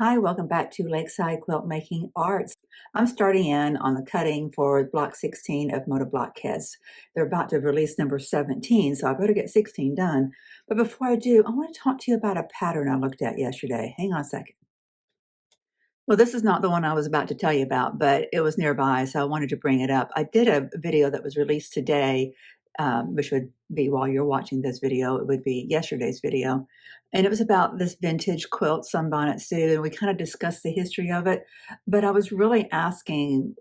Hi, welcome back to Lakeside Quilt Making Arts. I'm starting in on the cutting for block 16 of MODA BLOCKHEADs. They're about to release number 17, so I better get 16 done. But before I do, I want to talk to you about a pattern I looked at yesterday. Hang on a second. Well, this is not the one I was about to tell you about, but it was nearby, so I wanted to bring it up. I did a video that was released today, which would be while you're watching this video, it would be yesterday's video. And it was about this vintage quilt sunbonnet suit, and we kind of discussed the history of it. But I was really asking,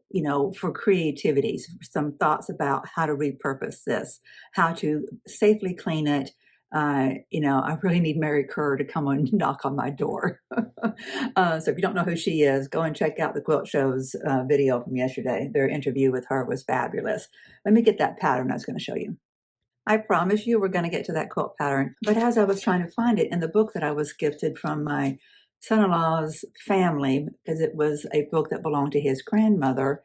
for creativity, some thoughts about how to repurpose this, how to safely clean it. I really need Mary Kerr to come and knock on my door. So if you don't know who she is, go and check out the Quilt Show's video from yesterday. Their interview with her was fabulous. Let me get that pattern I was going to show you. I promise you we're going to get to that quilt pattern. But as I was trying to find it in the book that I was gifted from my son-in-law's family, because it was a book that belonged to his grandmother,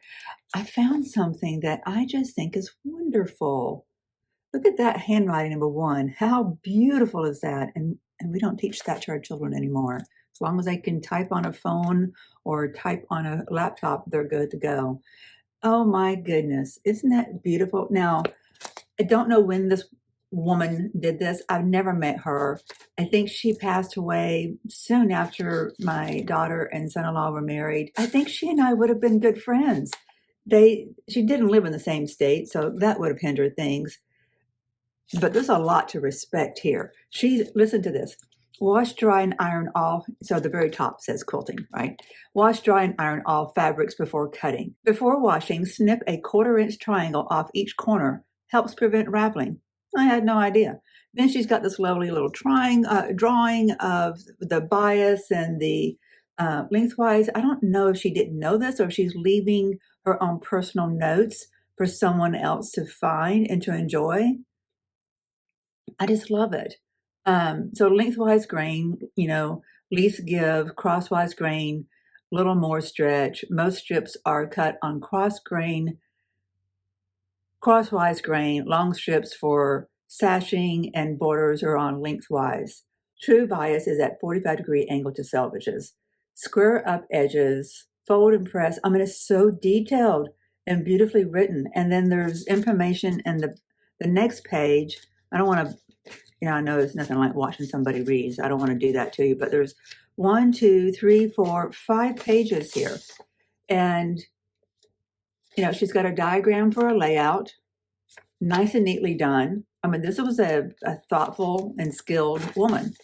I found something that I just think is wonderful. Look at that handwriting, number one. How beautiful is that? And we don't teach that to our children anymore. As long as they can type on a phone or type on a laptop, they're good to go. Oh my goodness. Isn't that beautiful? Now, I don't know when this woman did this. I've never met her. I think she passed away soon after my daughter and son-in-law were married. I think she and I would have been good friends. She didn't live in the same state, so that would have hindered things. But there's a lot to respect here. Listen to this. Wash, dry, and iron all. So the very top says quilting, right? Wash, dry, and iron all fabrics before cutting. Before washing, snip a 1/4-inch triangle off each corner. Helps prevent raveling. I had no idea. Then she's got this lovely little drawing of the bias and the lengthwise. I don't know if she didn't know this or if she's leaving her own personal notes for someone else to find and to enjoy. I just love it. So lengthwise grain, least give, crosswise grain, little more stretch. Most strips are cut on crosswise grain, long strips for sashing, and borders are on lengthwise. True bias is at 45-degree angle to selvages. Square up edges, fold and press. I mean, it's so detailed and beautifully written. And then there's information in the next page. I don't want to, I know it's nothing like watching somebody read. So I don't want to do that to you, but there's 1, 2, 3, 4, 5 pages here. And, she's got a diagram for a layout, nice and neatly done. I mean, this was a thoughtful and skilled woman.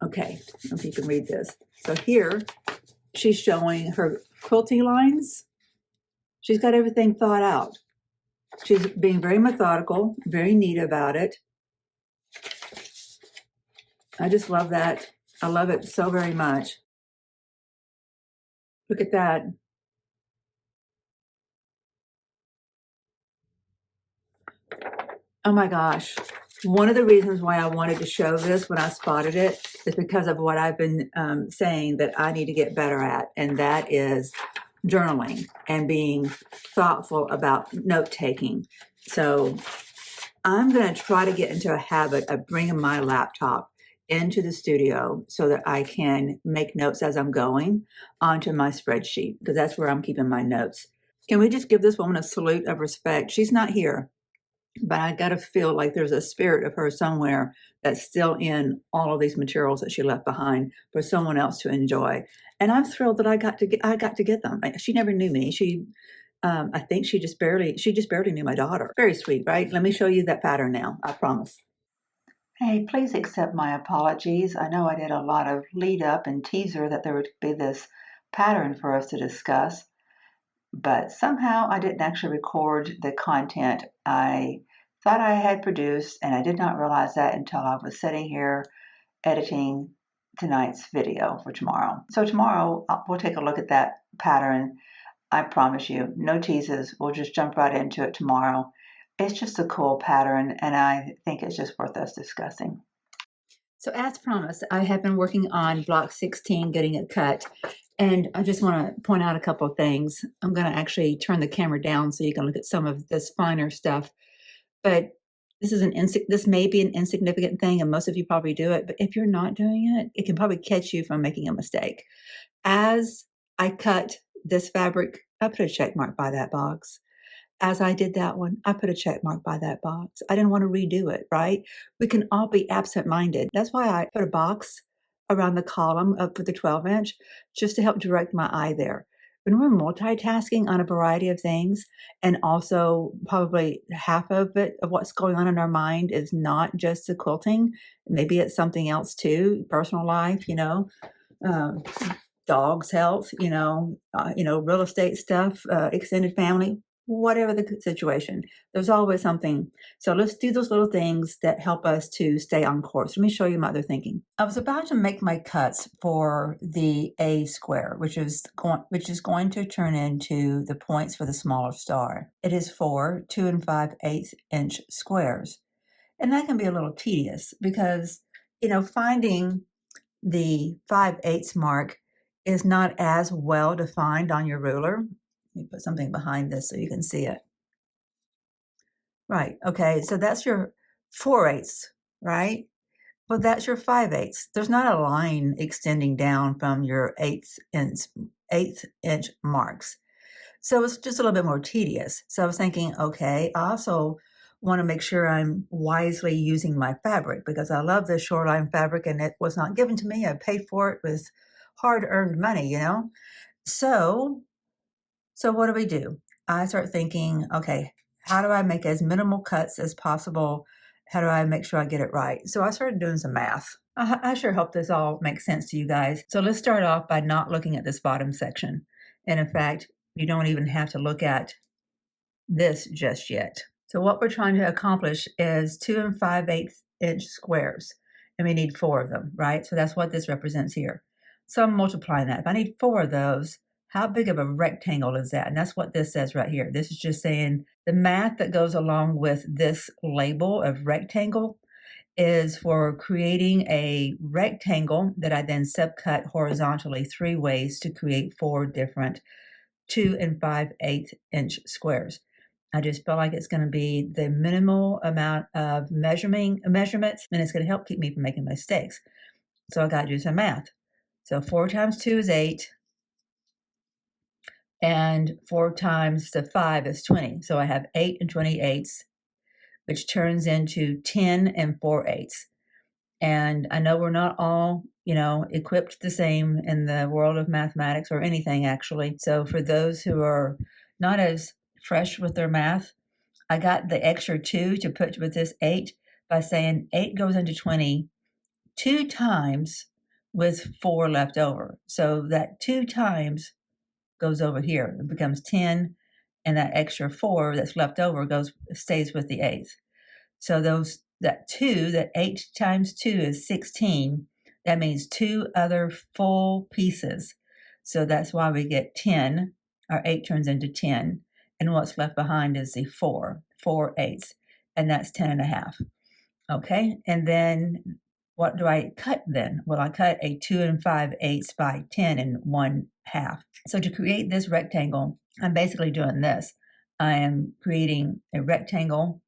Okay, if you can read this. So here, she's showing her quilting lines. She's got everything thought out. She's being very methodical, very neat about it. I just love that. I love it so very much. Look at that. Oh my gosh. One of the reasons why I wanted to show this when I spotted it is because of what I've been saying that I need to get better at, and that is journaling and being thoughtful about note-taking. So I'm going to try to get into a habit of bringing my laptop into the studio so that I can make notes as I'm going onto my spreadsheet, because that's where I'm keeping my notes. Can we just give this woman a salute of respect? She's not here, but I got to feel like there's a spirit of her somewhere that's still in all of these materials that she left behind for someone else to enjoy. And I'm thrilled that I got to get them. She never knew me. I think she just barely knew my daughter. Very sweet, right? Let me show you that pattern now. I promise. Hey, please accept my apologies. I know I did a lot of lead up and teaser that there would be this pattern for us to discuss, but somehow I didn't actually record the content I thought I had produced, and I did not realize that until I was sitting here editing tonight's video for tomorrow. So tomorrow we'll take a look at that pattern. I promise you, no teases. We'll just jump right into it tomorrow. It's just a cool pattern, and I think it's just worth us discussing. So as promised, I have been working on block 16, getting it cut. And I just want to point out a couple of things. I'm going to actually turn the camera down so you can look at some of this finer stuff. But This may be an insignificant thing, and most of you probably do it, but if you're not doing it, it can probably catch you from making a mistake. As I cut this fabric, I put a check mark by that box. As I did that one, I put a check mark by that box. I didn't want to redo it, right? We can all be absent-minded. That's why I put a box around the column up for the 12-inch, just to help direct my eye there. When we're multitasking on a variety of things, and also probably half of it, of what's going on in our mind is not just the quilting, maybe it's something else too, personal life, uh, dog's health, real estate stuff, extended family, whatever the situation, there's always something. So let's do those little things that help us to stay on course. Let me show you my other thinking. I was about to make my cuts for the A square, which is going to turn into the points for the smaller star. It is for 2 5/8 inch squares. And that can be a little tedious because, finding the 5/8 mark is not as well defined on your ruler. Let me put something behind this so you can see it. Right, okay, so that's your 4/8, right? Well, that's your 5/8. There's not a line extending down from your eighth inch marks. So it's just a little bit more tedious. So I was thinking, okay, I also want to make sure I'm wisely using my fabric because I love this shoreline fabric and it was not given to me. I paid for it with hard-earned money, So what do? I start thinking, okay, how do I make as minimal cuts as possible? How do I make sure I get it right? So I started doing some math. I sure hope this all makes sense to you guys. So let's start off by not looking at this bottom section. And in fact, you don't even have to look at this just yet. So what we're trying to accomplish is 2 5/8 inch squares. And we need 4 of them, right? So that's what this represents here. So I'm multiplying that. If I need 4 of those, how big of a rectangle is that? And that's what this says right here. This is just saying the math that goes along with this label of rectangle is for creating a rectangle that I then subcut horizontally 3 ways to create 4 different 2 5/8 inch squares. I just feel like it's going to be the minimal amount of measurements, and it's going to help keep me from making mistakes. So I got to do some math. So 4 times 2 is 8. And 4 times the 5 is 20. So I have 8 28ths, which turns into 10 4/8. And I know we're not all, equipped the same in the world of mathematics or anything, actually. So for those who are not as fresh with their math, I got the extra 2 to put with this 8 by saying 8 goes into 20 2 times with 4 left over. So that 2 times goes over here. It becomes 10, and that extra 4 that's left over stays with the 8th. So that 8 times 2 is 16. That means 2 other full pieces. So that's why we get 10. Our 8 turns into 10. And what's left behind is the 4/8, and that's 10 1/2. Okay, and then what do I cut then? Well, I cut a 2 5/8 by 10 1/2. So to create this rectangle, I'm basically doing this. I am creating a rectangle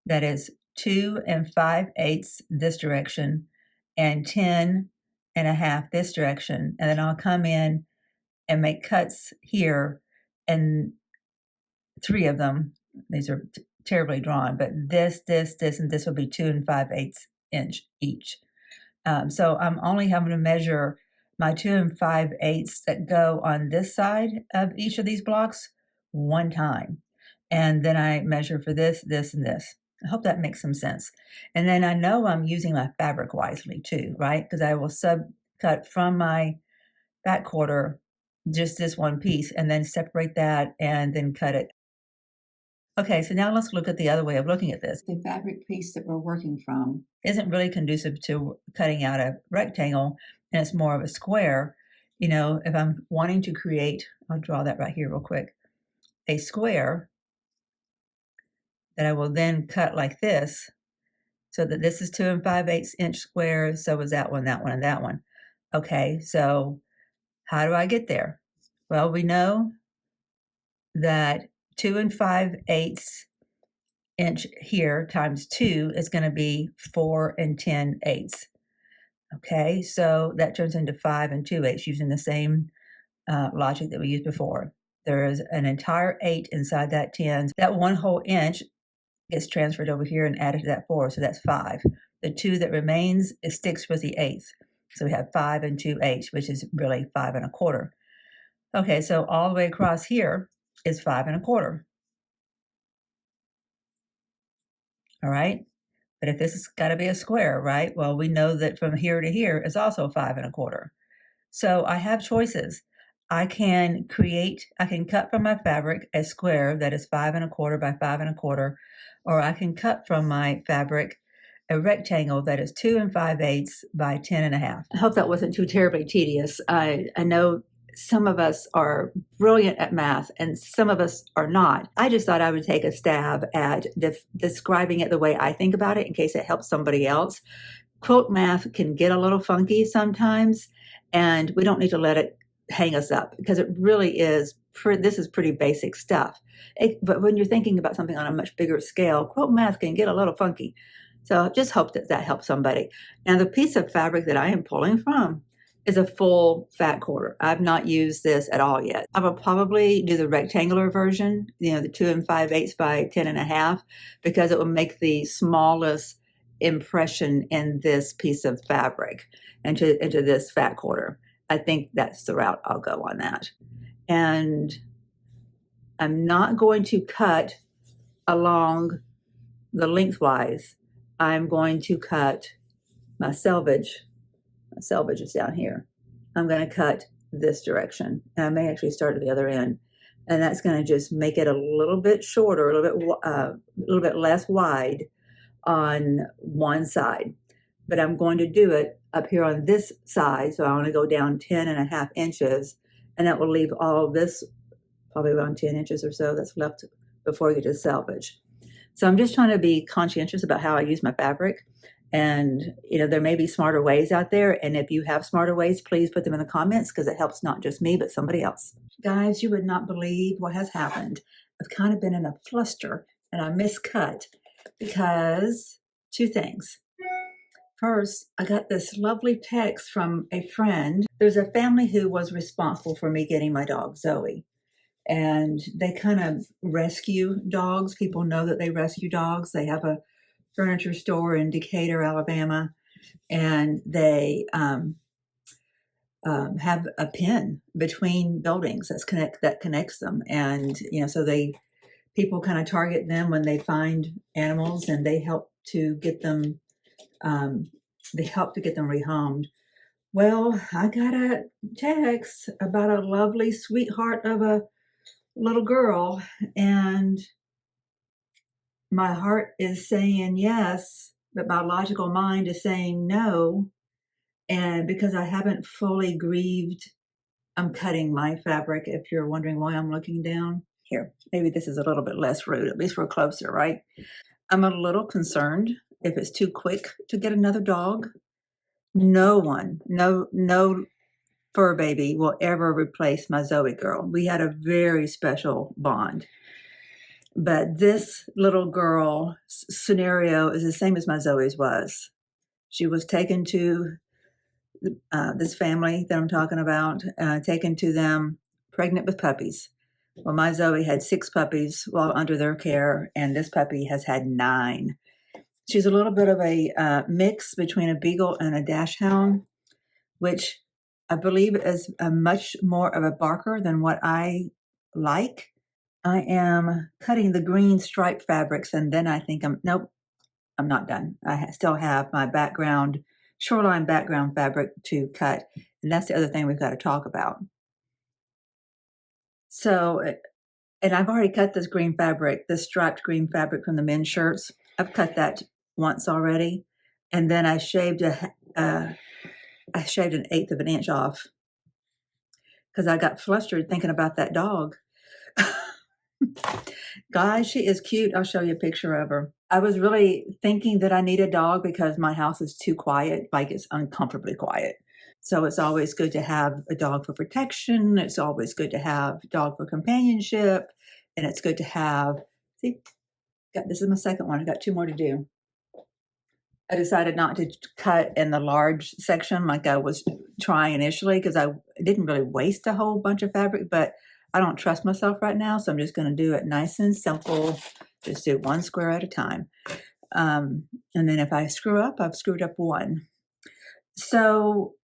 that is 2 5/8 this direction and 10 1/2 this direction. And then I'll come in and make cuts here, and 3 of them, these are terribly drawn, but this, and this will be 2 5/8 inch each. So I'm only having to measure my 2 5/8 that go on this side of each of these blocks one time. And then I measure for this, and this. I hope that makes some sense. And then I know I'm using my fabric wisely too, right? Because I will subcut from my back quarter just this one piece and then separate that and then cut it. Okay, so now let's look at the other way of looking at this. The fabric piece that we're working from isn't really conducive to cutting out a rectangle, and it's more of a square. If I'm wanting to create, I'll draw that right here real quick, a square that I will then cut like this, so that this is 2 5/8 inch square, so is that one, and that one. Okay, so how do I get there? Well, we know that 2 5/8 inch here times 2 is going to be 4 10/8. Okay, so that turns into 5 2/8 using the same logic that we used before. There is an entire 8 inside that 10. That 1 whole inch gets transferred over here and added to that 4, so that's 5. The 2 that remains, it sticks with the 1/8. So we have 5 2/8, which is really 5 1/4. Okay, so all the way across here is 5 1/4. All right, but if this has got to be a square, right? Well, we know that from here to here is also 5 1/4. So I have choices. I can cut from my fabric a square that is 5 1/4 by 5 1/4, or I can cut from my fabric a rectangle that is 2 5/8 by 10 1/2. I hope that wasn't too terribly tedious. I know some of us are brilliant at math and some of us are not. I just thought I would take a stab at describing it the way I think about it in case it helps somebody else. Quilt math can get a little funky sometimes, and we don't need to let it hang us up because it really is, this is pretty basic stuff. But when you're thinking about something on a much bigger scale, quilt math can get a little funky. So just hope that that helps somebody. Now the piece of fabric that I am pulling from is a full fat quarter. I've not used this at all yet. I will probably do the rectangular version, the 2 5/8 by 10 1/2, because it will make the smallest impression in this piece of fabric into this fat quarter. I think that's the route I'll go on that. And I'm not going to cut along the lengthwise. I'm going to cut my selvage. My selvage is down here. I'm going to cut this direction. And I may actually start at the other end. And that's going to just make it a little bit shorter, a little bit less wide on one side. But I'm going to do it up here on this side. So I want to go down 10 1/2 inches. And that will leave all this probably around 10 inches or so that's left before I get to selvage. So I'm just trying to be conscientious about how I use my fabric. And, there may be smarter ways out there. And if you have smarter ways, please put them in the comments because it helps not just me, but somebody else. Guys, you would not believe what has happened. I've kind of been in a fluster and I miscut because 2 things. First, I got this lovely text from a friend. There's a family who was responsible for me getting my dog, Zoe. And they kind of rescue dogs. People know that they rescue dogs. They have a furniture store in Decatur, Alabama, and they have a pen between buildings that connects them. And so people kind of target them when they find animals, and they help to get them rehomed. Well, I got a text about a lovely sweetheart of a little girl, and my heart is saying yes, but my logical mind is saying no. And because I haven't fully grieved, I'm cutting my fabric. If you're wondering why I'm looking down here, maybe this is a little bit less rude. At least we're closer, right? I'm a little concerned if it's too quick to get another dog. No fur baby will ever replace my Zoe girl. We had a very special bond. But this little girl scenario is the same as my Zoe's was. She was taken to this family that I'm talking about, taken to them pregnant with puppies. Well, my Zoe had 6 puppies while under their care, and this puppy has had 9. She's a little bit of a mix between a beagle and a dachshund, which I believe is a much more of a barker than what I like. I am cutting the green striped fabrics, and then I think nope, I'm not done. I still have my shoreline background fabric to cut, and that's the other thing we've got to talk about. So, and I've already cut this green fabric, this striped green fabric from the men's shirts. I've cut that once already, and then I shaved an 1/8 of an inch off because I got flustered thinking about that dog. Guys, she is cute. I'll show you a picture of her. I was really thinking that I need a dog because my house is too quiet, like it's uncomfortably quiet. So it's always good to have a dog for protection. It's always good to have a dog for companionship. And it's good to have, see, This is my second one. I got 2 more to do. I decided not to cut in the large section like I was trying initially because I didn't really waste a whole bunch of fabric, but I don't trust myself right now, so I'm just going to do it nice and simple. Just do 1 square at a time. And then if I screw up, I've screwed up 1. So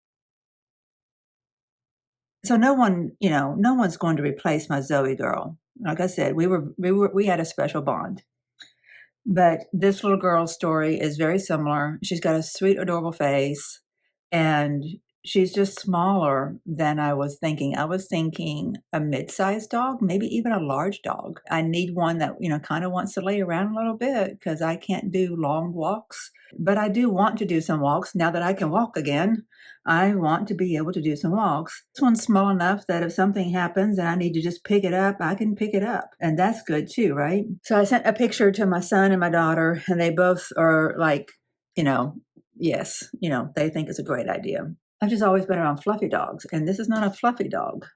no one, no one's going to replace my Zoe girl. Like I said, we had a special bond. But this little girl's story is very similar. She's got a sweet, adorable face, and she's just smaller than I was thinking. I was thinking a mid-sized dog, maybe even a large dog. I need one that, kind of wants to lay around a little bit because I can't do long walks. But I do want to do some walks now that I can walk again. I want to be able to do some walks. This one's small enough that if something happens and I need to just pick it up, I can pick it up. And that's good too, right? So I sent a picture to my son and my daughter, and they both are like, yes, they think it's a great idea. I've just always been around fluffy dogs, and this is not a fluffy dog,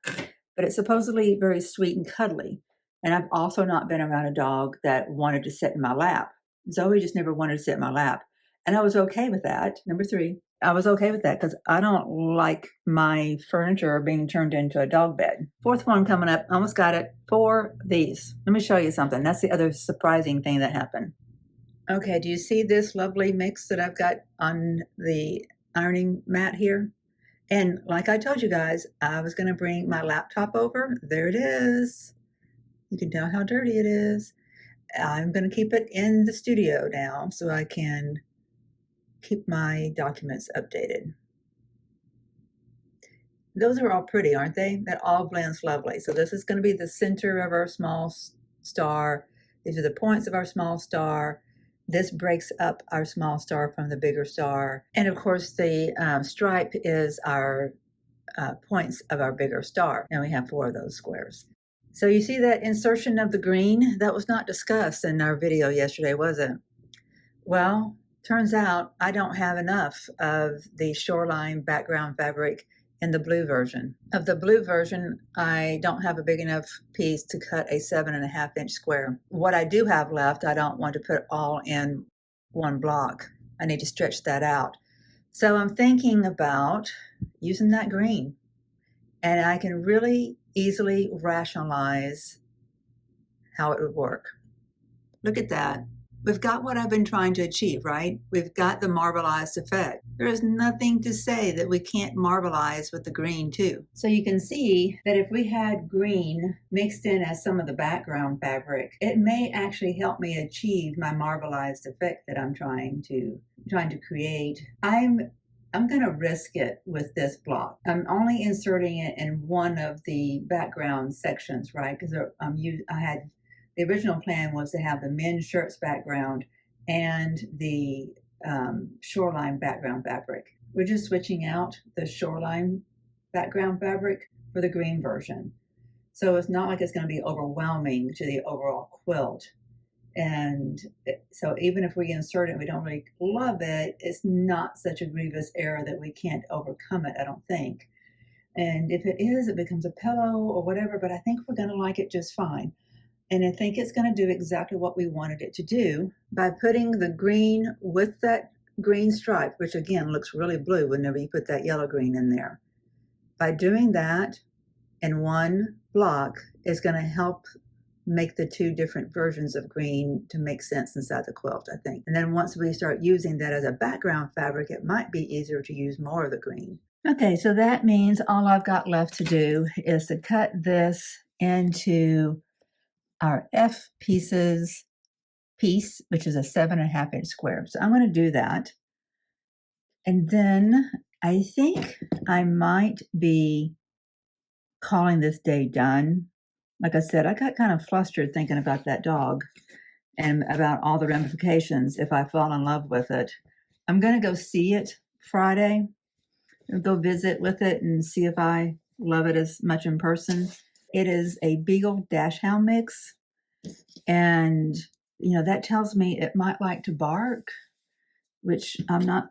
but it's supposedly very sweet and cuddly. And I've also not been around a dog that wanted to sit in my lap. Zoe just never wanted to sit in my lap. And I was okay with that. Number 3, I was okay with that because I don't like my furniture being turned into a dog bed. 4th one coming up. Almost got it. 4 these. Let me show you something. That's the other surprising thing that happened. Okay, do you see this lovely mix that I've got on the ironing mat here? And like I told you guys, I was going to bring my laptop over. There it is. You can tell how dirty it is. I'm going to keep it in the studio now so I can keep my documents updated. Those are all pretty, aren't they? That all blends lovely. So this is going to be the center of our small star. These are the points of our small star. This breaks up our small star from the bigger star. And of course, the stripe is our points of our bigger star. And we have 4 of those squares. So you see that insertion of the green? That was not discussed in our video yesterday, was it? Well, turns out I don't have enough of the shoreline background fabric in the blue version. Of the blue version, I don't have a big enough piece to cut a 7.5-inch square. What I do have left, I don't want to put all in one block. I need to stretch that out. So I'm thinking about using that green, and I can really easily rationalize how it would work. Look at that. We've got what I've been trying to achieve, right? We've got the marbleized effect. There is nothing to say that we can't marbleize with the green too. So you can see that if we had green mixed in as some of the background fabric, it may actually help me achieve my marbleized effect that I'm trying to create. I'm going to risk it with this block. I'm only inserting it in one of the background sections, right? Because the original plan was to have the men's shirts background and the shoreline background fabric. We're just switching out the shoreline background fabric for the green version. So it's not like it's going to be overwhelming to the overall quilt. And so even if we insert it and we don't really love it, it's not such a grievous error that we can't overcome it, I don't think. And if it is, it becomes a pillow or whatever, but I think we're going to like it just fine. And I think it's going to do exactly what we wanted it to do by putting the green with that green stripe, which again looks really blue whenever you put that yellow green in there. By doing that in one block is going to help make the 2 different versions of green to make sense inside the quilt, I think. And then once we start using that as a background fabric, it might be easier to use more of the green. Okay, so that means all I've got left to do is to cut this into our F piece, which is a 7.5-inch square. So I'm going to do that. And then I think I might be calling this day done. Like I said, I got kind of flustered thinking about that dog and about all the ramifications if I fall in love with it. I'm going to go see it Friday, go visit with it and see if I love it as much in person. It is a Beagle Dachshund mix. And, that tells me it might like to bark, which I'm not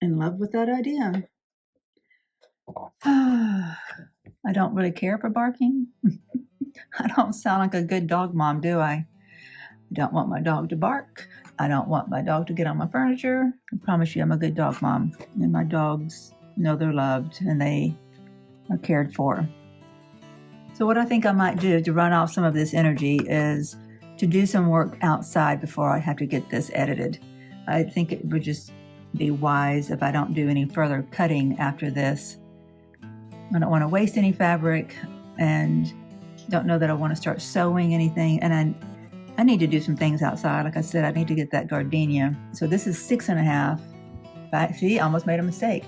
in love with that idea. I don't really care for barking. I don't sound like a good dog mom, do I? I don't want my dog to bark. I don't want my dog to get on my furniture. I promise you I'm a good dog mom. And my dogs know they're loved and they are cared for. So what I think I might do to run off some of this energy is to do some work outside before I have to get this edited. I think it would just be wise if I don't do any further cutting after this. I don't want to waste any fabric and don't know that I want to start sewing anything. And I need to do some things outside. Like I said, I need to get that gardenia. So this is 6.5. See, I almost made a mistake.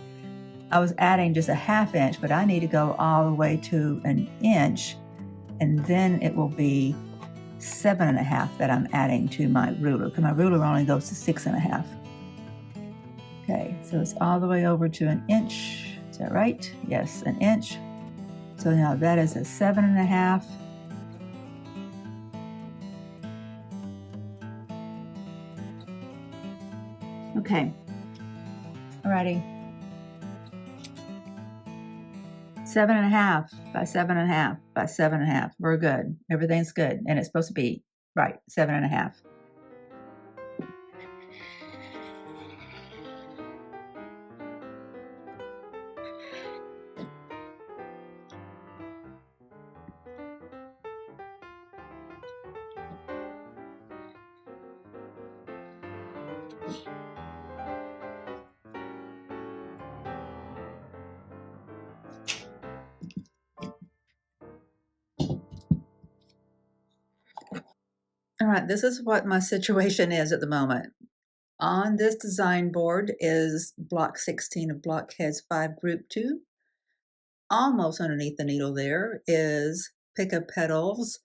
I was adding just a 1/2 inch, but I need to go all the way to 1 inch, and then it will be 7.5 that I'm adding to my ruler, because my ruler only goes to 6.5. Okay, so it's all the way over to 1 inch. Is that right? Yes, 1 inch. So now that is a 7.5. Okay, alrighty. 7.5 by 7.5 by 7.5. We're good. Everything's good. And it's supposed to be, right, 7.5. All right, this is what my situation is at the moment. On this design board is block 16 of Blockheads 5 Group 2. Almost underneath the needle there is Petal's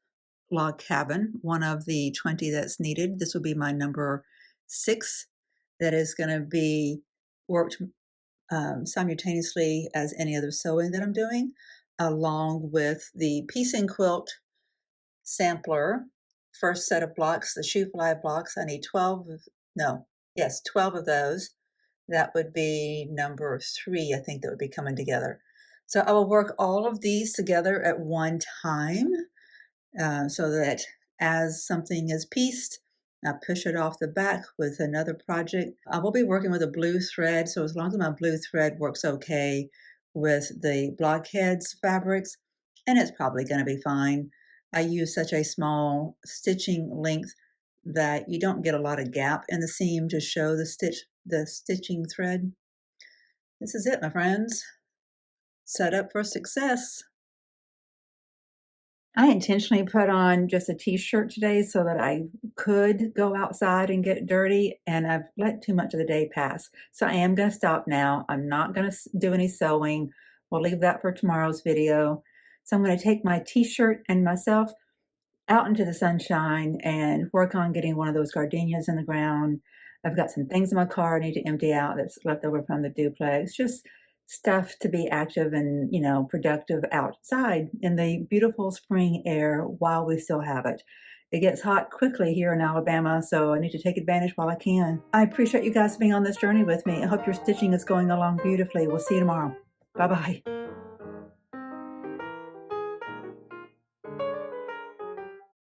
log cabin, one of the 20 that's needed. This will be my number 6 that is going to be worked simultaneously as any other sewing that I'm doing, along with the piecing quilt sampler. First set of blocks, the shoe fly blocks. I need 12 of those. That would be number 3, I think, that would be coming together. So I will work all of these together at one time so that as something is pieced, I push it off the back with another project. I will be working with a blue thread, so as long as my blue thread works okay with the Blockheads fabrics, and it's probably going to be fine. I use such a small stitching length that you don't get a lot of gap in the seam to show the stitching thread. This is it, my friends. Set up for success. I intentionally put on just a t-shirt today so that I could go outside and get dirty, and I've let too much of the day pass. So I am going to stop now. I'm not going to do any sewing. We'll leave that for tomorrow's video. So I'm going to take my t-shirt and myself out into the sunshine and work on getting one of those gardenias in the ground. I've got some things in my car I need to empty out that's left over from the duplex. Just stuff to be active and, productive outside in the beautiful spring air while we still have it. It gets hot quickly here in Alabama, so I need to take advantage while I can. I appreciate you guys being on this journey with me. I hope your stitching is going along beautifully. We'll see you tomorrow. Bye-bye.